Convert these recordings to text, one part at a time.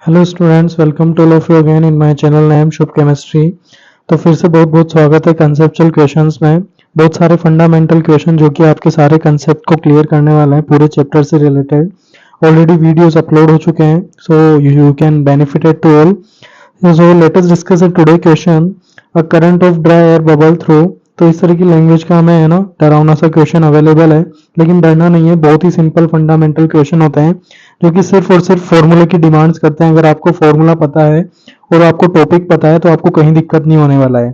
Hello students, welcome to all of you again in my channel name Shubh chemistry. तो फिर से बहुत बहुत स्वागत है कंसेप्चुअल क्वेश्चंस में। बहुत सारे फंडामेंटल क्वेश्चन जो कि आपके सारे कंसेप्ट को क्लियर करने वाले हैं पूरे चैप्टर से रिलेटेड। ऑलरेडी वीडियोस अपलोड हो चुके हैं, so you can benefited to all. So let us discuss a today question, a current of dry air bubble through. तो इस तरह की लैंग्वेज का हमें है ना डरावना सा क्वेश्चन अवेलेबल है, लेकिन डरना नहीं है। बहुत ही सिंपल फंडामेंटल क्वेश्चन होते हैं जो कि सिर्फ और सिर्फ फॉर्मूले की डिमांड्स करते हैं। अगर आपको फॉर्मूला पता है और आपको टॉपिक पता है तो आपको कहीं दिक्कत नहीं होने वाला है।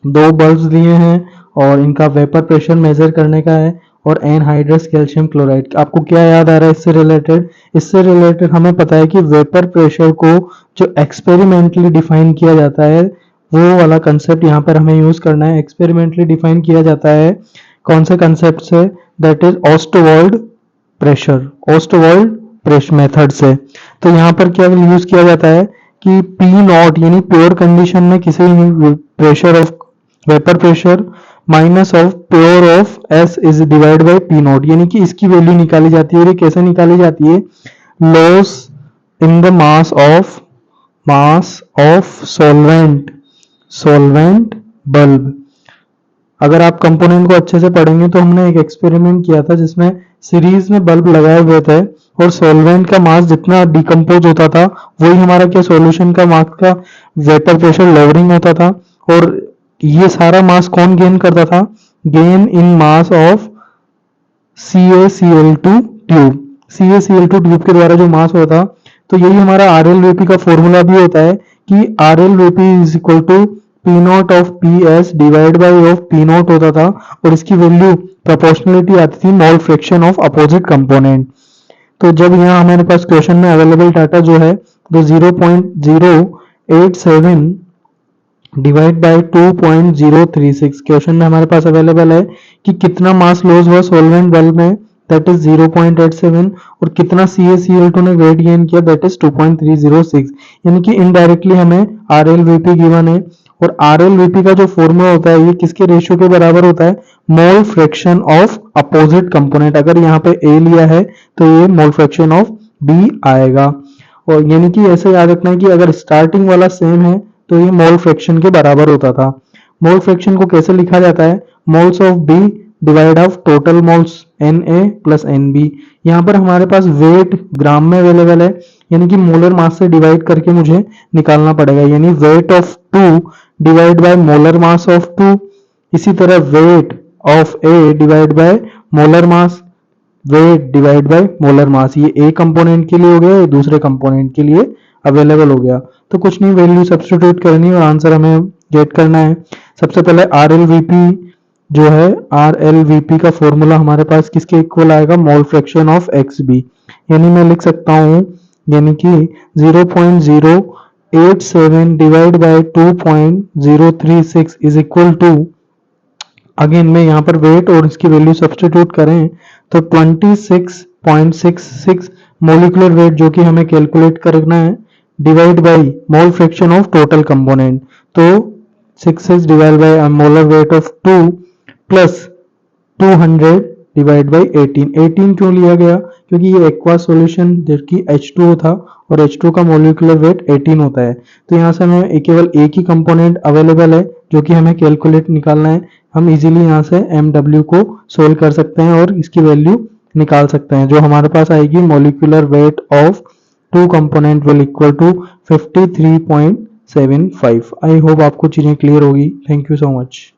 दो बल्ब्स दिए हैं और इनका वेपर प्रेशर मेजर करने का है और एनहाइड्रस कैल्शियम क्लोराइड। आपको क्या याद आ रहा है इससे रिलेटेड? इससे रिलेटेड हमें पता है कि वेपर प्रेशर को जो एक्सपेरिमेंटली डिफाइन किया जाता है वो वाला कंसेप्ट यहाँ पर हमें यूज करना है। एक्सपेरिमेंटली डिफाइन किया जाता है कौन से कंसेप्ट से? That is Ostwald pressure, Ostwald pressure method से। तो यहाँ पर क्या यूज किया जाता है कि पी नॉट यानी प्योर कंडीशन में किसी pressure of vapour pressure minus of pure of S is divide by P not, यानी कि इसकी वैल्यू निकाली जाती है। और ये कैसे निकाली जाती है? Loss in the mass of solvent bulb. अगर आप कंपोनेंट को अच्छे से पढ़ेंगे तो हमने एक एक्सपेरिमेंट किया था जिसमें सीरीज में बल्ब लगाए हुए थे और सॉल्वेंट का मास जितना डिकम्पोज होता था वही हमारा क्या सॉल्यूशन का मास का वेपर प्रेशर लोअरिंग होता था। और ये सारा मास कौन गेन करता था? Gain in mass of CaCl2 tube. CaCl2 tube के द्वारा जो मास होता, तो यही हमारा RLVP का फॉर्मूला भी होता है कि RLVP is equal to P naught of P S divide by of P naught होता था। और इसकी वैल्यू प्रोपोर्शनलिटी आती थी mole fraction of opposite component. तो जब यहाँ हमारे पास क्वेश्चन में अवेलेबल डाटा जो है जो 0.087 डिवाइड बाई 2.036 क्वेश्चन में हमारे पास अवेलेबल है कि कितना मास लॉस हुआ सॉल्वेंट बल्ब में, दैट इज 0.87, और कितना CaCl2 ने वेट गेन किया, दैट इज 2.306। यानी कि इनडायरेक्टली हमें RLVP गिवन है। और RLVP का जो फॉर्मूला होता है ये किसके रेशियो के बराबर होता है? मोल फ्रैक्शन ऑफ अपोजिट कंपोनेंट। अगर यहाँ पे A लिया है तो ये मोल फ्रैक्शन ऑफ B आएगा। और यानी कि ऐसे याद रखना है कि अगर स्टार्टिंग वाला सेम है तो ये मोल फ्रैक्शन के बराबर होता था। मोल फ्रैक्शन को कैसे लिखा जाता है? Moles of B divide of total moles Na plus Nb। यहाँ पर हमारे पास वेट ग्राम में अवेलेबल है, यानी कि मोलर मास से डिवाइड करके मुझे निकालना पड़ेगा। यानी wait of 2 divide by molar mass of 2। इसी तरह weight of A divide by molar mass, weight divide by molar mass. ये A कंपोनेंट के लिए हो गया, ये दूसरे कंपोनेंट के लिए अवेलेबल हो गया। तो कुछ नहीं, वैल्यू सब्स्टिट्यूट करनी और आंसर हमें गेट करना है। सबसे पहले RLVP जो है, RLVP का फॉर्मूला हमारे पास किसके इक्वल आएगा? Mole fraction of XB। यानी मैं लिख सकता हूँ यानी कि 0.087 divide by 2.036 is equal to, again मैं यहाँ पर वेट और इसकी वैल्यू सब्स्टिट्यूट करें तो 26.66 मोलिकुलर वेट जो कि हमें कैलकुलेट करना है, divide by mole fraction of total component. तो 66 divide by molar weight of 2 plus 200 divide by 18। 18 क्यों लिया गया? क्योंकि ये एक्वा सॉल्यूशन जबकि H2O था और H2 का मोलिकुलर वेट 18 होता है। तो यहाँ से हमें केवल एक ही कंपोनेंट अवेलेबल है जो कि हमें कैलकुलेट निकालना है। हम इजीली यहाँ से MW को सोल्व कर सकते हैं और इसकी वैल्यू निकाल सकते हैं, जो हमारे पास आएगी molecular weight of 2 component will equal to 53.75। I hope आपको चीजें क्लियर होगी। Thank you so much.